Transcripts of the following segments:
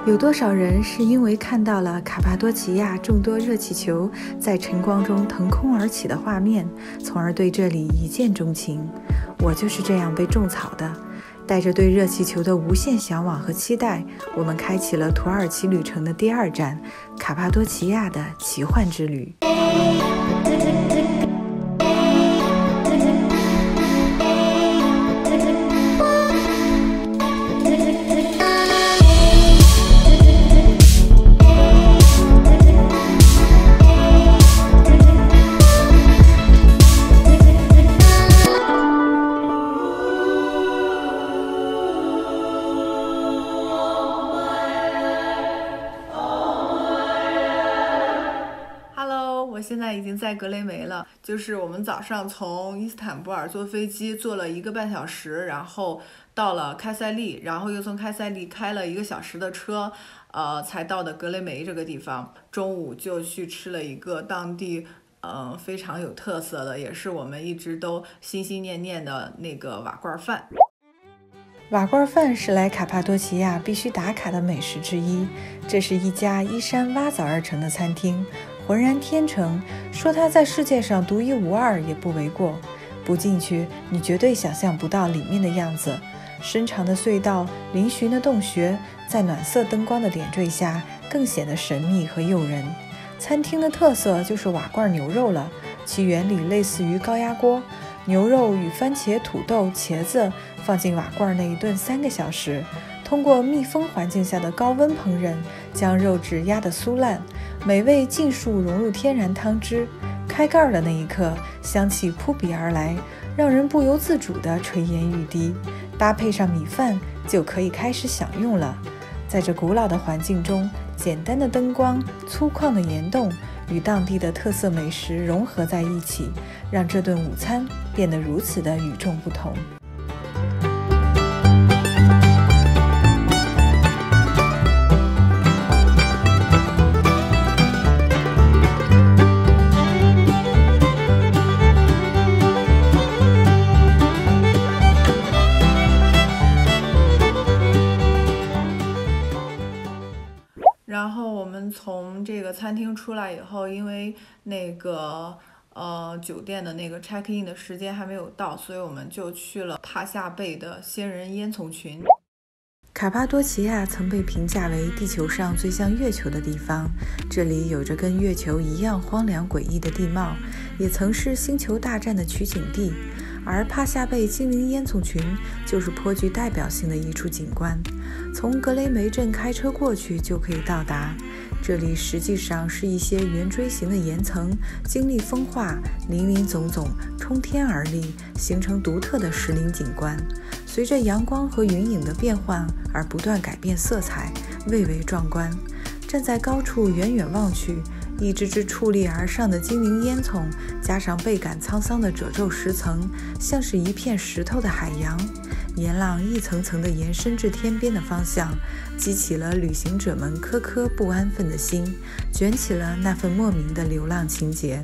有多少人是因为看到了卡帕多奇亚众多热气球在晨光中腾空而起的画面，从而对这里一见钟情？我就是这样被种草的。带着对热气球的无限向往和期待，我们开启了土耳其旅程的第2站——卡帕多奇亚的奇幻之旅。我现在已经在格雷梅了，就是我们早上从伊斯坦布尔坐飞机坐了1个半小时，然后到了开塞利，然后又从开塞利开了1个小时的车，才到的格雷梅这个地方。中午就去吃了一个当地非常有特色的，也是我们一直都心心念念的那个瓦罐饭。瓦罐饭是来卡帕多奇亚必须打卡的美食之一，这是一家依山挖枣而成的餐厅，浑然天成，说它在世界上独一无二也不为过。不进去，你绝对想象不到里面的样子。深长的隧道，嶙峋的洞穴，在暖色灯光的点缀下，更显得神秘和诱人。餐厅的特色就是瓦罐牛肉了，其原理类似于高压锅，牛肉与番茄、土豆、茄子放进瓦罐内炖3个小时，通过密封环境下的高温烹饪，将肉质压得酥烂，美味尽数融入天然汤汁。开盖的那一刻，香气扑鼻而来，让人不由自主地垂涎欲滴。搭配上米饭，就可以开始享用了。在这古老的环境中，简单的灯光、粗犷的岩洞与当地的特色美食融合在一起，让这顿午餐变得如此的与众不同。然后我们从这个餐厅出来以后，因为那个酒店的那个 check in 的时间还没有到，所以我们就去了帕夏贝的仙人烟囱群。卡帕多奇亚曾被评价为地球上最像月球的地方，这里有着跟月球一样荒凉诡异的地貌，也曾是星球大战的取景地。而帕夏贝精灵烟囱群就是颇具代表性的一处景观，从格雷梅镇开车过去就可以到达。这里实际上是一些圆锥形的岩层，经历风化，林林总总，冲天而立，形成独特的石林景观。随着阳光和云影的变换而不断改变色彩，蔚为壮观。站在高处远远望去，一只只矗立而上的精灵烟囱，加上倍感沧桑的褶皱石层，像是一片石头的海洋。岩浪一层层地延伸至天边的方向，激起了旅行者们颗颗不安分的心，卷起了那份莫名的流浪情结。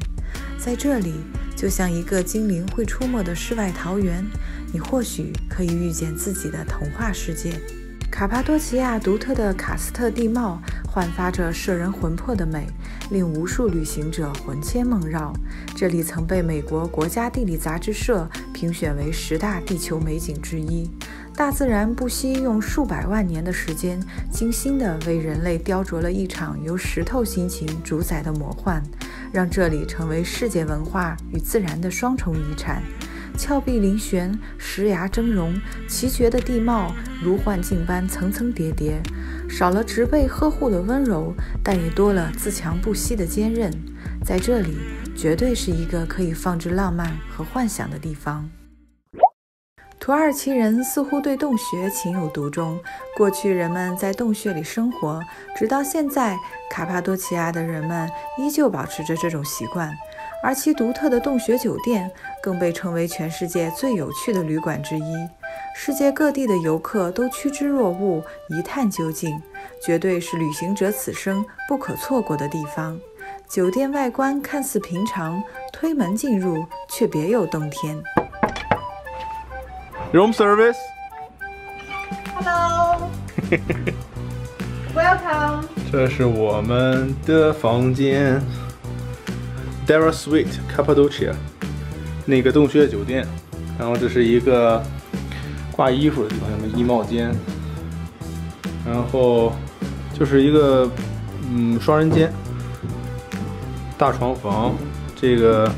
在这里，就像一个精灵会出没的世外桃源，你或许可以遇见自己的童话世界。卡帕多奇亚独特的喀斯特地貌焕发着摄人魂魄的美，令无数旅行者魂牵梦绕。这里曾被美国国家地理杂志社评选为10大地球美景之一。大自然不惜用数百万年的时间，精心地为人类雕琢了一场由石头心情主宰的魔幻，让这里成为世界文化与自然的双重遗产。峭壁嶙峋，石崖峥嵘，奇绝的地貌如幻境般层层叠叠，少了植被呵护的温柔，但也多了自强不息的坚韧。在这里，绝对是一个可以放置浪漫和幻想的地方。土耳其人似乎对洞穴情有独钟，过去人们在洞穴里生活，直到现在，卡帕多奇亚的人们依旧保持着这种习惯。而其独特的洞穴酒店更被称为全世界最有趣的旅馆之一，世界各地的游客都趋之若鹜，一探究竟，绝对是旅行者此生不可错过的地方。酒店外观看似平常，推门进入却别有洞天。Room service. Hello. Welcome。这是我们的房间 ，Dara Suite Cappadocia， 那个洞穴酒店。然后这是一个挂衣服的地方，有个衣帽间。然后就是一个双人间，大床房。这个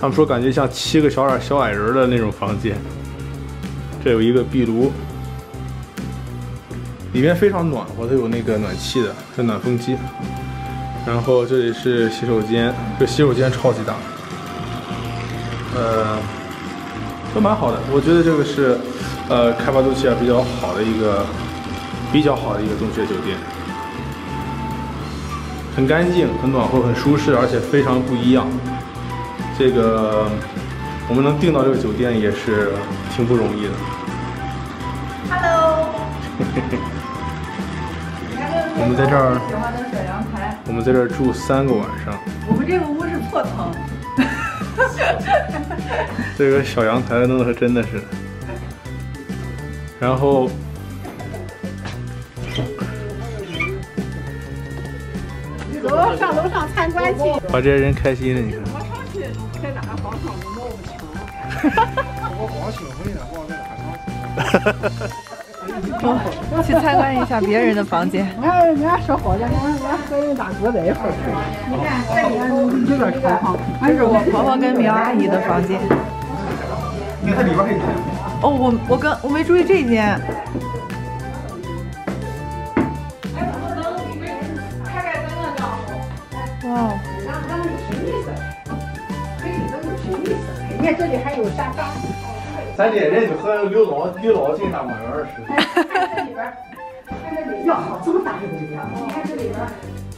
他们说感觉像7个小矮人的那种房间。这有一个壁炉。里面非常暖和，它有那个暖气的，是暖风机。然后这里是洗手间，这洗手间超级大，都蛮好的。我觉得这个是开帕多奇亚比较好的一个洞穴酒店，很干净，很暖和，很舒适，而且非常不一样。这个我们能订到这个酒店也是挺不容易的。Hello。我们在这儿，喜欢的小阳台。我们在这儿住3个晚上。我们这个屋是错层。这个小阳台弄的是真的是。然后，走，上楼上参观去。把这些人开心了，你看。我上去在哪个房上我摸不清。我光兴奋了，光在哪上去？去参观一下别人的房间。人家说好的，俺和人大哥在一块儿去。你看这里有点超房，这是我婆婆跟苗阿姨的房间。你看它里边还有。哦，我没注意这间。哇。你看这里还有沙发。咱这人就和刘老进大公园似的。这里边，看这里，哟，这么大一个地方！你看这里边，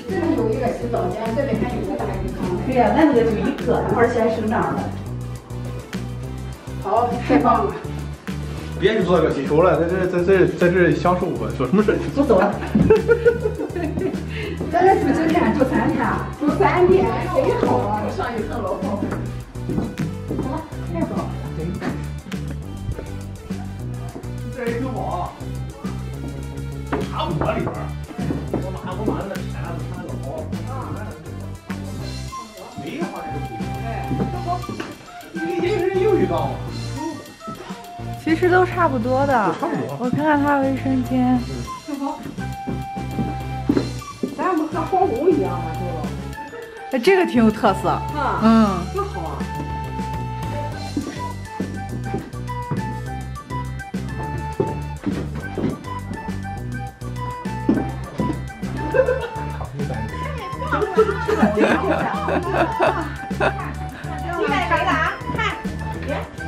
这里有一个洗澡间，这里还有一个大浴缸。对呀，咱那个就一个，而且还是那样的。好，太棒了！别去做个气球了，在这享受吧，做什么事情？不走了。咱这住酒店住3天，住3天，贼好啊！上一层楼。好，太好了。这也挺好，差不多里边。我妈那钱子全都好。没花这个一人有浴缸吗？其实都差不多的。差不多。我看看它卫生间。咱们和皇宫一样嘛，就。这个挺有特色。啊。多好啊！你看谁了啊？看，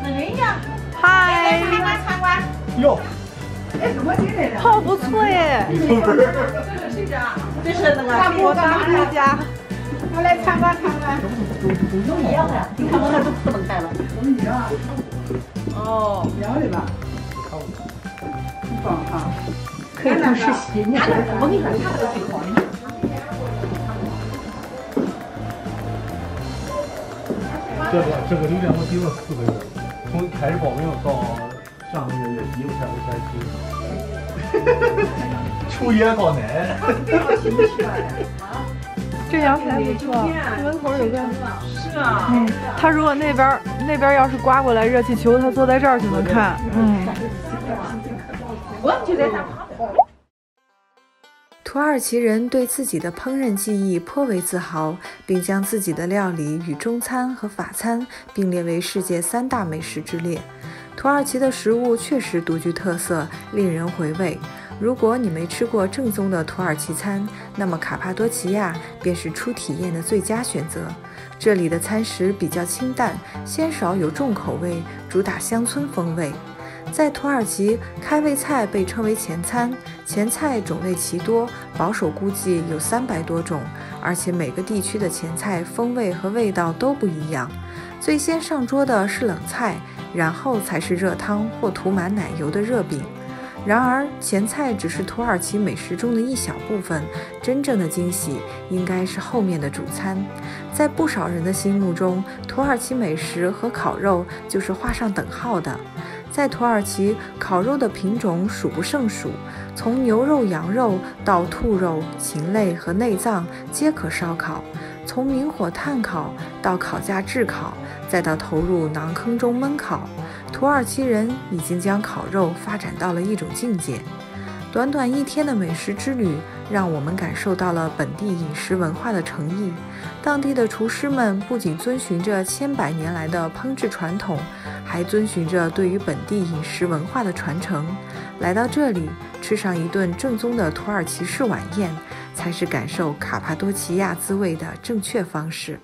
那人家，嗨，参观。哟，哎，怎么进来的？好不错耶！这是谁家？这是那个我大姑家。我来参观参观。都一样的，你看我那都不能开了。我们女啊，哦，一样的吧？很棒啊！可以去实习，你看，我跟你说，他那个最好。这个酒店我订了4个月，从开始报名到上个月月底我才提。抽烟告奶。这阳台不错，门口有个。是啊。他如果那边要是刮过来热气球，他坐在这儿就能看。我就在那旁边。土耳其人对自己的烹饪技艺颇为自豪，并将自己的料理与中餐和法餐并列为世界3大美食之列。土耳其的食物确实独具特色，令人回味。如果你没吃过正宗的土耳其餐，那么卡帕多奇亚便是初体验的最佳选择。这里的餐食比较清淡，鲜少有重口味，主打乡村风味。在土耳其，开胃菜被称为前餐，前菜种类奇多，保守估计有300多种，而且每个地区的前菜风味和味道都不一样。最先上桌的是冷菜，然后才是热汤或涂满奶油的热饼。然而，前菜只是土耳其美食中的一小部分，真正的惊喜应该是后面的主餐。在不少人的心目中，土耳其美食和烤肉就是画上等号的。在土耳其，烤肉的品种数不胜数，从牛肉、羊肉到兔肉、禽类和内脏皆可烧烤，从明火炭烤到烤架炙烤，再到投入馕坑中焖烤。土耳其人已经将烤肉发展到了一种境界。短短1天的美食之旅，让我们感受到了本地饮食文化的诚意。当地的厨师们不仅遵循着千百年来的烹制传统，还遵循着对于本地饮食文化的传承。来到这里，吃上一顿正宗的土耳其式晚宴，才是感受卡帕多奇亚滋味的正确方式。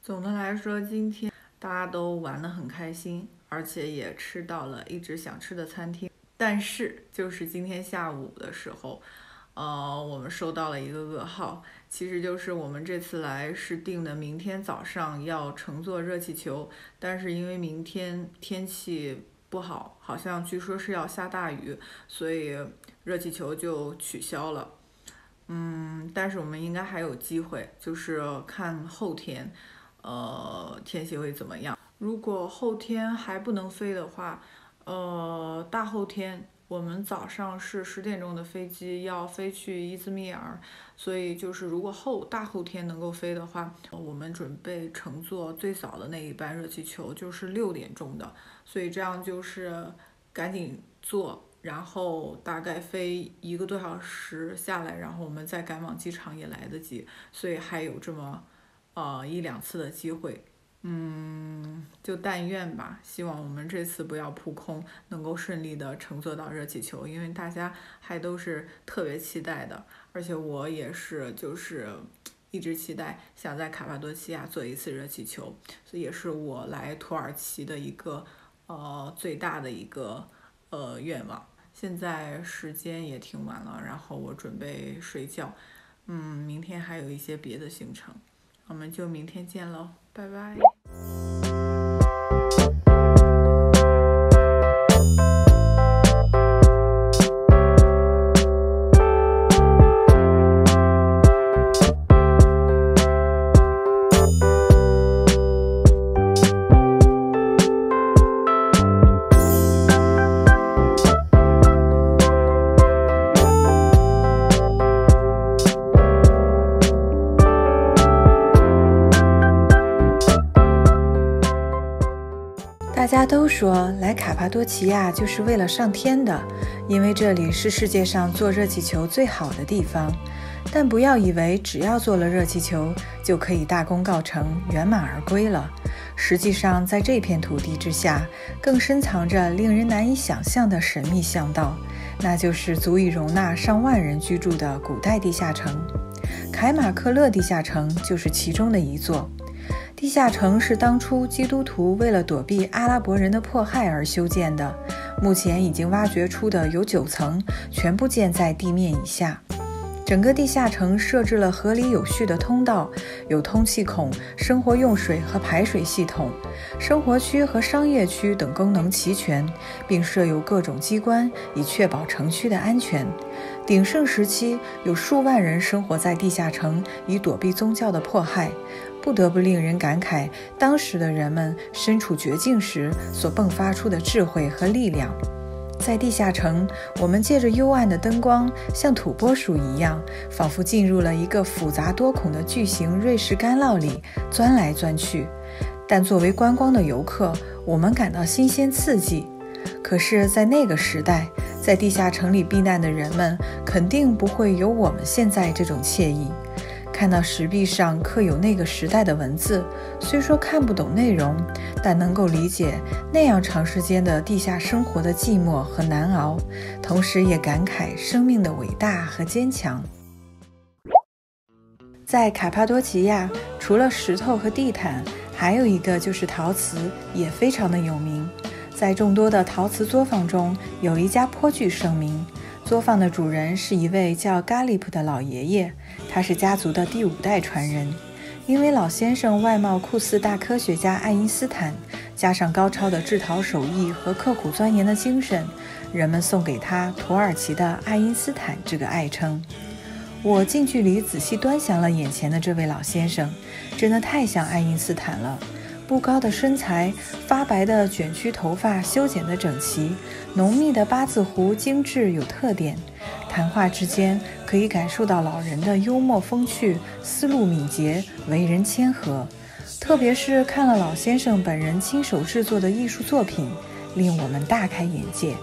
总的来说，今天大家都玩得很开心，而且也吃到了一直想吃的餐厅。但是就是今天下午的时候，我们收到了一个噩耗，其实就是我们这次来是定的明天早上要乘坐热气球，但是因为明天天气不好，好像据说是要下大雨，所以热气球就取消了。但是我们应该还有机会，就是看后天，天气会怎么样。如果后天还不能飞的话，大后天我们早上是10点钟的飞机要飞去伊兹密尔，所以就是如果大后天能够飞的话，我们准备乘坐最早的那一班热气球，就是6点钟的，所以这样就是赶紧坐，然后大概飞1个多小时下来，然后我们再赶往机场也来得及，所以还有这么1-2次的机会。就但愿吧，希望我们这次不要扑空，能够顺利的乘坐到热气球，因为大家还都是特别期待的，而且我也是就是一直期待想在卡帕多奇亚坐一次热气球，所以也是我来土耳其的一个最大的一个愿望。现在时间也挺晚了，然后我准备睡觉，明天还有一些别的行程，我们就明天见喽，拜拜。大家都说来卡帕多奇亚就是为了上天的，因为这里是世界上坐热气球最好的地方。但不要以为只要坐了热气球就可以大功告成、圆满而归了。实际上，在这片土地之下，更深藏着令人难以想象的神秘巷道，那就是足以容纳上万人居住的古代地下城。凯马克勒地下城就是其中的一座。地下城是当初基督徒为了躲避阿拉伯人的迫害而修建的，目前已经挖掘出的有9层，全部建在地面以下。整个地下城设置了合理有序的通道，有通气孔、生活用水和排水系统，生活区和商业区等功能齐全，并设有各种机关，以确保城区的安全。鼎盛时期，有数万人生活在地下城，以躲避宗教的迫害。不得不令人感慨，当时的人们身处绝境时所迸发出的智慧和力量。在地下城，我们借着幽暗的灯光，像土拨鼠一样，仿佛进入了一个复杂多孔的巨型瑞士干酪里，钻来钻去。但作为观光的游客，我们感到新鲜刺激。可是，在那个时代，在地下城里避难的人们，肯定不会有我们现在这种惬意。看到石壁上刻有那个时代的文字，虽说看不懂内容，但能够理解那样长时间的地下生活的寂寞和难熬，同时也感慨生命的伟大和坚强。在卡帕多奇亚，除了石头和地毯，还有一个就是陶瓷，也非常的有名。在众多的陶瓷作坊中，有一家颇具盛名。作坊的主人是一位叫嘎利普的老爷爷，他是家族的第5代传人。因为老先生外貌酷似大科学家爱因斯坦，加上高超的制陶手艺和刻苦钻研的精神，人们送给他土耳其的爱因斯坦这个爱称。我近距离仔细端详了眼前的这位老先生，真的太像爱因斯坦了。不高的身材，发白的卷曲头发修剪得整齐，浓密的八字胡精致有特点。谈话之间可以感受到老人的幽默风趣，思路敏捷，为人谦和。特别是看了老先生本人亲手制作的艺术作品，令我们大开眼界。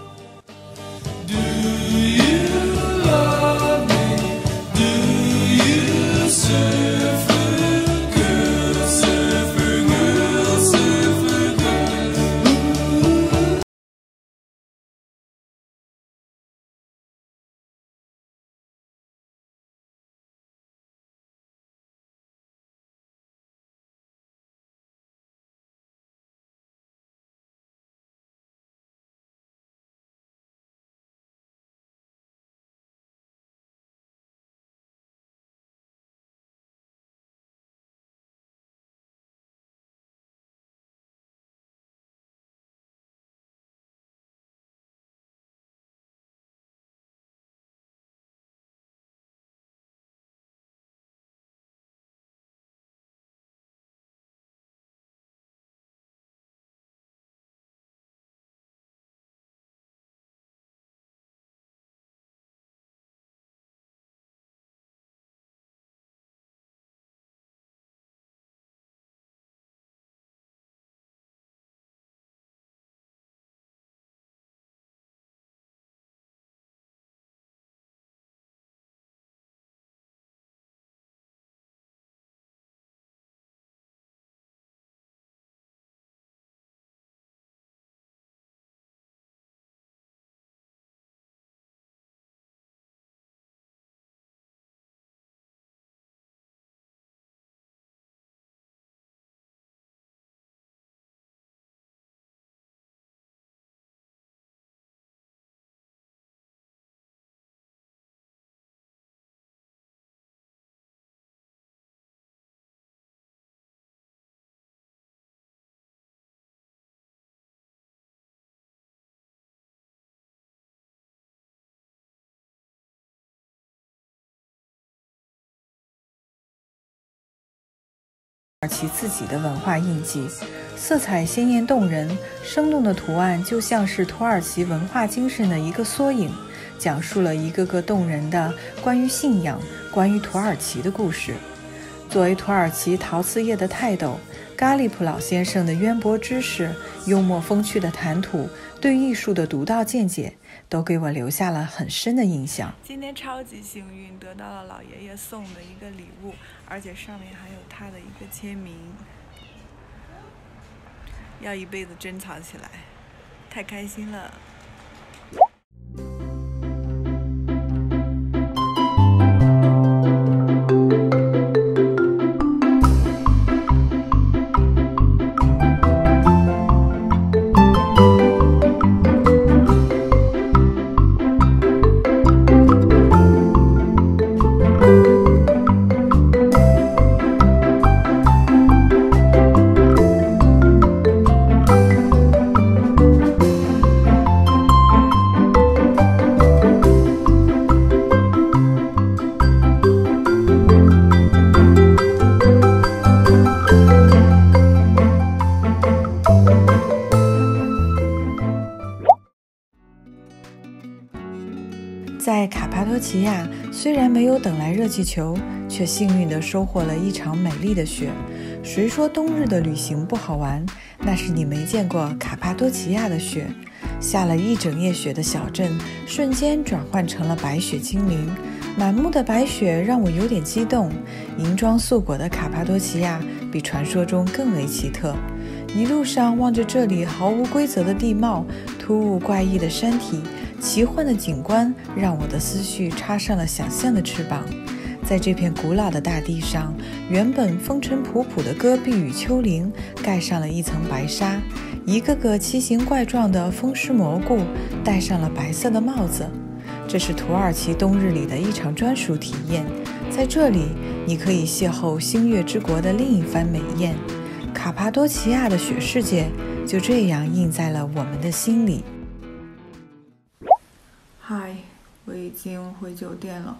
土耳其自己的文化印记，色彩鲜艳动人，生动的图案就像是土耳其文化精神的一个缩影，讲述了一个个动人的关于信仰、关于土耳其的故事。作为土耳其陶瓷业的泰斗，嘎利普老先生的渊博知识、幽默风趣的谈吐、对艺术的独到见解，都给我留下了很深的印象。今天超级幸运，得到了老爷爷送的一个礼物，而且上面还有他的一个签名，要一辈子珍藏起来，太开心了。在卡帕多奇亚，虽然没有等来热气球，却幸运地收获了一场美丽的雪。谁说冬日的旅行不好玩？那是你没见过卡帕多奇亚的雪。下了一整夜雪的小镇，瞬间转换成了白雪精灵。满目的白雪让我有点激动。银装素裹的卡帕多奇亚比传说中更为奇特。一路上望着这里毫无规则的地貌、突兀怪异的山体、奇幻的景观，让我的思绪插上了想象的翅膀。在这片古老的大地上，原本风尘仆仆的戈壁与丘陵盖上了一层白纱，一个个奇形怪状的风湿蘑菇戴上了白色的帽子。这是土耳其冬日里的一场专属体验，在这里你可以邂逅星月之国的另一番美艳。卡帕多奇亚的雪世界就这样印在了我们的心里。嗨，我已经回酒店了。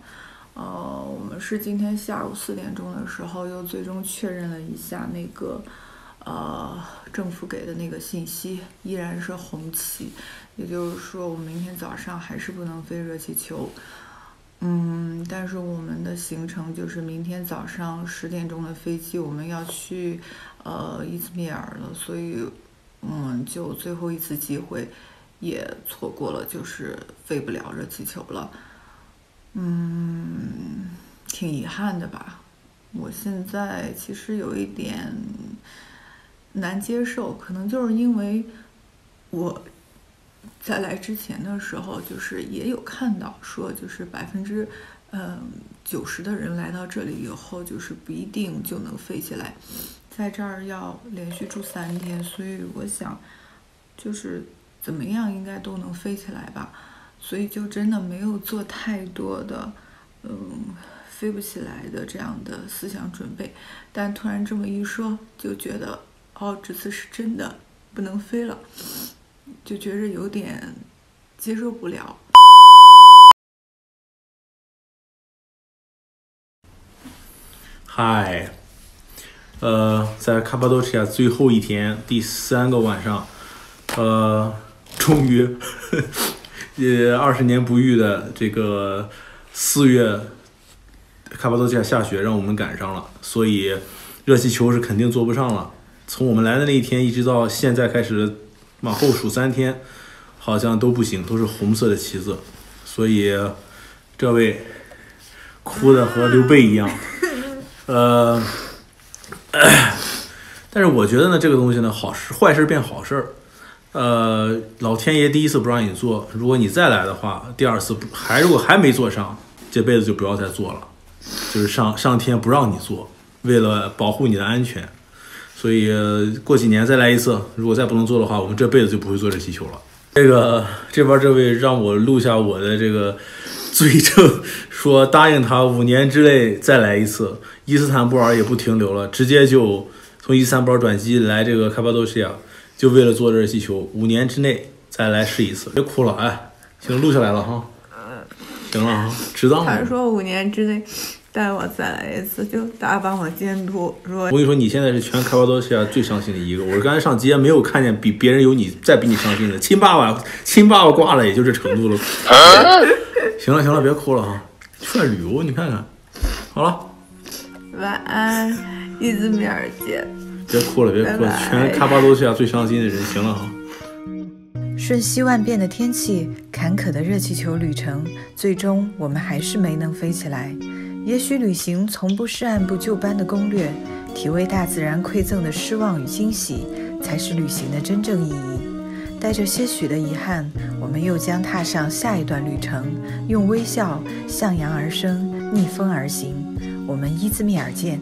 我们是今天下午4点钟的时候又最终确认了一下那个政府给的那个信息依然是红旗，也就是说我们明天早上还是不能飞热气球。但是我们的行程就是明天早上10点钟的飞机，我们要去伊兹密尔了，所以我们就最后一次机会也错过了，就是飞不了热气球了。挺遗憾的吧。我现在其实有一点难接受，可能就是因为我在来之前的时候，就是也有看到说，就是90%的人来到这里以后，就是不一定就能飞起来，在这儿要连续住3天，所以我想就是怎么样应该都能飞起来吧，所以就真的没有做太多的飞不起来的这样的思想准备，但突然这么一说，就觉得这次是真的不能飞了，就觉着有点接受不了。嗨，在卡帕多奇亚最后一天第3个晚上，终于20年不遇的这个4月，卡帕多奇亚下雪，让我们赶上了，所以热气球是肯定坐不上了。从我们来的那一天一直到现在开始往后数3天，好像都不行，都是红色的旗子，所以这位哭的和刘备一样。但是我觉得呢，这个东西呢，坏事变好事。老天爷第一次不让你做，如果你再来的话，第2次如果还没做上，这辈子就不要再做了。就是上天不让你做，为了保护你的安全，所以过几年再来一次，如果再不能做的话，我们这辈子就不会做热气球了。这边这位让我录下我的这个罪证，说答应他5年之内再来一次，伊斯坦布尔也不停留了，直接就从伊斯坦布尔转机来这个卡帕多西亚，就为了做热气球，5年之内再来试一次。别哭了，哎，行，录下来了哈。行了哈，知道了。他说5年之内带我再来一次，就大家帮我监督。我跟你说，你现在是全卡帕多西亚最伤心的一个。我刚才上街没有看见比别人有你再比你伤心的。亲爸爸挂了也就这程度了。行了，别哭了哈。出来旅游你看看。好了，晚安，伊兹密尔见。别哭了，全卡帕多西亚最伤心的人。行了哈。瞬息万变的天气，坎坷的热气球旅程，最终我们还是没能飞起来。也许旅行从不是按部就班的攻略，体味大自然馈赠的失望与惊喜，才是旅行的真正意义。带着些许的遗憾，我们又将踏上下一段旅程，用微笑向阳而生，逆风而行。我们伊兹密尔见。